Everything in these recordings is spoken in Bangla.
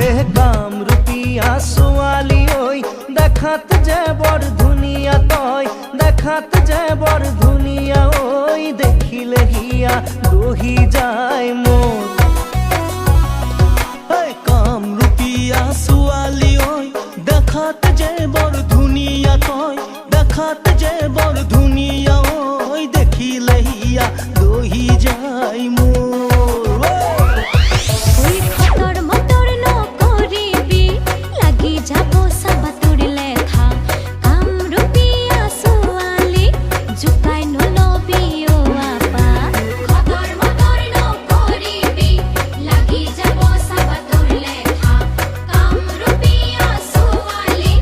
এহ কামরূপিয়া ছোৱালী ঐ দেখাত যে বৰ ধুনীয়া তই দেখাত যে বৰ ধুনীয়া ঐ দেখিলে হিয়া দহি যায় মোৰ কামরূপিয়া ছোৱালী ঐ দেখাত যে বৰ ধুনীয়া তই দেখাত যে বৰ ধুনীয়া ঐ দেখিলে হিয়া দহি যায় মোৰ ওই খতর মতর নকরিবি লাগি যাব সাবাতুর লেখা কামরূপিয়া ছোৱালী জুকাই নলবি ও আপা খতর মতর নকরিবি লাগি যাব সাবাতুর লেখা কামরূপিয়া ছোৱালী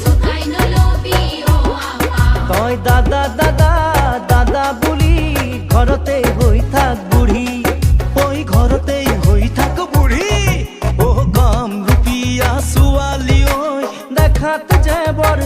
জুকাই নলবি ও আপা তই দাদা দাদা দাদা বুলি ঘৰতে হৈ থাক বুঢ়ী ওই ঘৰতেই হৈ থাক বুঢ়ী অ কামৰূপিয়া ছোৱালী ঐ দেখাত যে বৰ